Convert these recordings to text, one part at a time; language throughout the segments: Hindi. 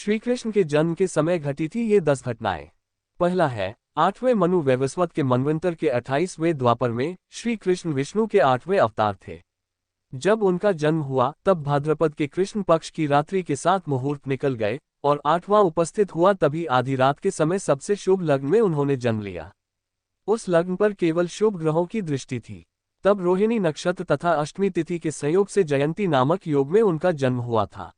श्री कृष्ण के जन्म के समय घटी थी ये 10 घटनाएं। पहला है, 8वें मनु वैवस्वत के मनवंतर के 28वें द्वापर में श्री कृष्ण विष्णु के 8वें अवतार थे। जब उनका जन्म हुआ तब भाद्रपद के कृष्ण पक्ष की रात्रि के 7 मुहूर्त निकल गए और 8वां उपस्थित हुआ, तभी आधी रात के समय सबसे शुभ लग्न में उन्होंने जन्म लिया। उस लग्न पर केवल शुभ ग्रहों की दृष्टि थी। तब रोहिणी नक्षत्र तथा अष्टमी तिथि के संयोग से जयंती नामक योग में उनका जन्म हुआ था।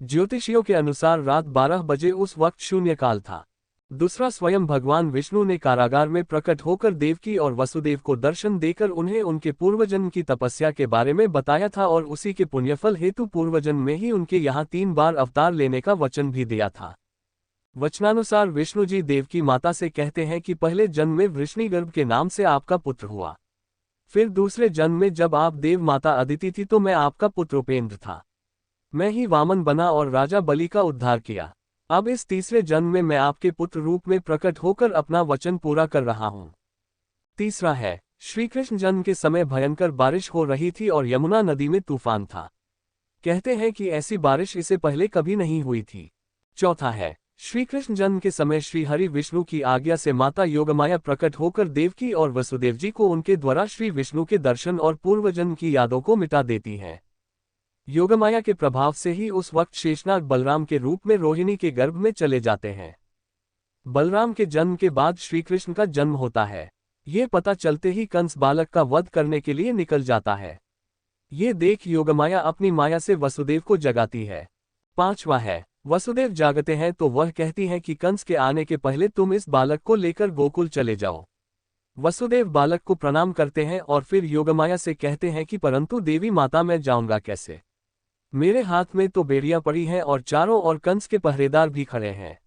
ज्योतिषियों के अनुसार रात 12 बजे उस वक्त शून्य काल था। दूसरा, स्वयं भगवान विष्णु ने कारागार में प्रकट होकर देवकी और वसुदेव को दर्शन देकर उन्हें उनके पूर्वजन्म की तपस्या के बारे में बताया था और उसी के पुण्यफल हेतु पूर्वजन्म में ही उनके यहाँ 3 बार अवतार लेने का वचन भी दिया था। वचनानुसार विष्णु जी देवकी माता से कहते हैं कि पहले जन्म में वृष्णिगर्भ के नाम से आपका पुत्र हुआ, फिर दूसरे जन्म में जब आप देव माता अदिति थी तो मैं आपका पुत्र उपेंद्र था। मैं ही वामन बना और राजा बलि का उद्धार किया। अब इस तीसरे जन्म में मैं आपके पुत्र रूप में प्रकट होकर अपना वचन पूरा कर रहा हूँ। तीसरा है, श्री कृष्ण जन्म के समय भयंकर बारिश हो रही थी और यमुना नदी में तूफान था। कहते हैं कि ऐसी बारिश इससे पहले कभी नहीं हुई थी। चौथा है, श्री कृष्ण जन्म के समय श्री हरि विष्णु की आज्ञा से माता योगमाया प्रकट होकर देवकी और वसुदेव जी को उनके द्वारा श्री विष्णु के दर्शन और पूर्वजन्म की यादों को मिटा देती हैं। योगमाया के प्रभाव से ही उस वक्त शेषनाग बलराम के रूप में रोहिणी के गर्भ में चले जाते हैं। बलराम के जन्म के बाद श्री कृष्ण का जन्म होता है। ये पता चलते ही कंस बालक का वध करने के लिए निकल जाता है। ये देख योगमाया अपनी माया से वसुदेव को जगाती है। पांचवा है, वसुदेव जागते हैं तो वह कहती हैं कि कंस के आने के पहले तुम इस बालक को लेकर गोकुल चले जाओ। वसुदेव बालक को प्रणाम करते हैं और फिर योगमाया से कहते हैं कि परंतु देवी माता मैं जाऊंगा कैसे? मेरे हाथ में तो बेड़ियां पड़ी हैं और चारों ओर कंस के पहरेदार भी खड़े हैं।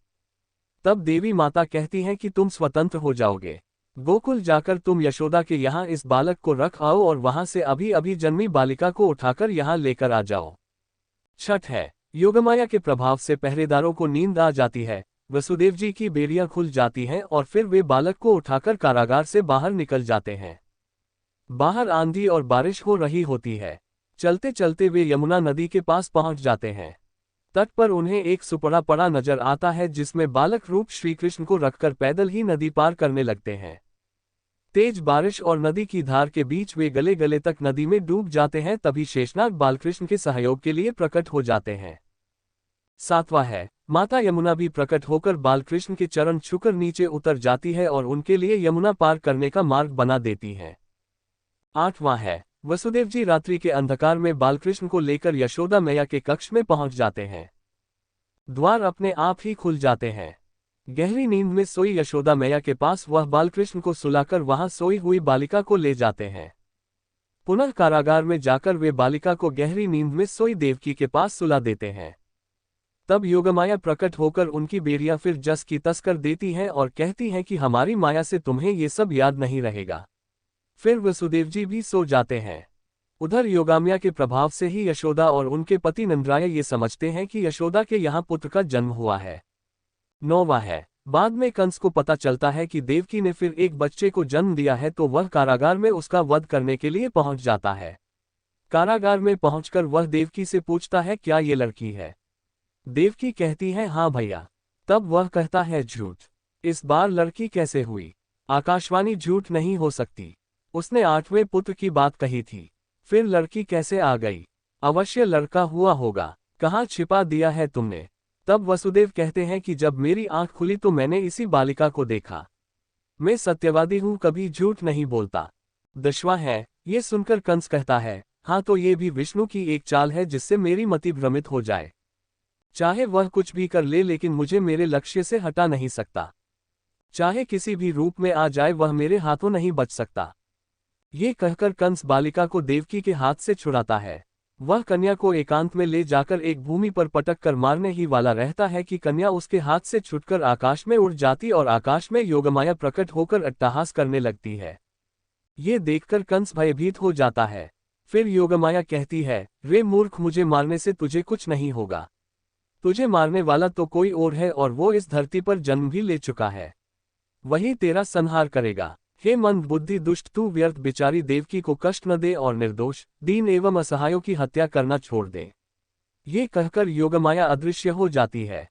तब देवी माता कहती हैं कि तुम स्वतंत्र हो जाओगे। गोकुल जाकर तुम यशोदा के यहाँ इस बालक को रख आओ और वहां से अभी अभी जन्मी बालिका को उठाकर यहाँ लेकर आ जाओ। छठ है, योगमाया के प्रभाव से पहरेदारों को नींद आ जाती है। वसुदेव जी की बेड़ियां खुल जाती हैं और फिर वे बालक को उठाकर कारागार से बाहर निकल जाते हैं। बाहर आंधी और बारिश हो रही होती है। चलते चलते वे यमुना नदी के पास पहुंच जाते हैं। तट पर उन्हें एक सुपड़ा पड़ा नजर आता है जिसमें बालक रूप श्री कृष्ण को रखकर पैदल ही नदी पार करने लगते हैं। तेज बारिश और नदी की धार के बीच वे गले गले तक नदी में डूब जाते हैं। तभी शेषनाग बालकृष्ण के सहयोग के लिए प्रकट हो जाते हैं। सातवां है, माता यमुना भी प्रकट होकर बालकृष्ण के चरण छूकर नीचे उतर जाती है और उनके लिए यमुना पार करने का मार्ग बना देती है। आठवां है, वसुदेव जी रात्रि के अंधकार में बालकृष्ण को लेकर यशोदा मैया के कक्ष में पहुंच जाते हैं। द्वार अपने आप ही खुल जाते हैं। गहरी नींद में सोई यशोदा मैया के पास वह बालकृष्ण को सुलाकर वहां सोई हुई बालिका को ले जाते हैं। पुनः कारागार में जाकर वे बालिका को गहरी नींद में सोई देवकी के पास सुला देते हैं। तब योगमाया प्रकट होकर उनकी बेड़ियां फिर जस की तस कर देती हैं और कहती हैं कि हमारी माया से तुम्हें ये सब याद नहीं रहेगा। फिर वसुदेव जी भी सो जाते हैं। उधर योगमाया के प्रभाव से ही यशोदा और उनके पति नंदराय ये समझते हैं कि यशोदा के यहाँ पुत्र का जन्म हुआ है। नौवां है, बाद में कंस को पता चलता है कि देवकी ने फिर एक बच्चे को जन्म दिया है तो वह कारागार में उसका वध करने के लिए पहुंच जाता है। कारागार में पहुंचकर वह देवकी से पूछता है क्या ये लड़की है? देवकी कहती है हाँ भैया। तब वह कहता है झूठ। इस बार लड़की कैसे हुई? आकाशवाणी झूठ नहीं हो सकती। उसने 8वें पुत्र की बात कही थी, फिर लड़की कैसे आ गई? अवश्य लड़का हुआ होगा। कहाँ छिपा दिया है तुमने? तब वसुदेव कहते हैं कि जब मेरी आंख खुली तो मैंने इसी बालिका को देखा। मैं सत्यवादी हूँ, कभी झूठ नहीं बोलता। 10वां है, ये सुनकर कंस कहता है हाँ तो ये भी विष्णु की एक चाल है जिससे मेरी मति भ्रमित हो जाए। चाहे वह कुछ भी कर ले लेकिन मुझे मेरे लक्ष्य से हटा नहीं सकता। चाहे किसी भी रूप में आ जाए वह मेरे हाथों नहीं बच सकता। ये कहकर कंस बालिका को देवकी के हाथ से छुड़ाता है। वह कन्या को एकांत में ले जाकर एक भूमि पर पटक कर मारने ही वाला रहता है कि कन्या उसके हाथ से छूटकर आकाश में उड़ जाती और आकाश में योगमाया प्रकट होकर अट्टहास करने लगती है। ये देखकर कंस भयभीत हो जाता है। फिर योगमाया कहती है रे मूर्ख, मुझे मारने से तुझे कुछ नहीं होगा। तुझे मारने वाला तो कोई और है और वो इस धरती पर जन्म भी ले चुका है। वही तेरा संहार करेगा। हे मंद बुद्धि दुष्ट, तू व्यर्थ बेचारी देवकी को कष्ट न दे और निर्दोष, दीन एवं असहायों की हत्या करना छोड़ दे। ये कहकर योगमाया अदृश्य हो जाती है।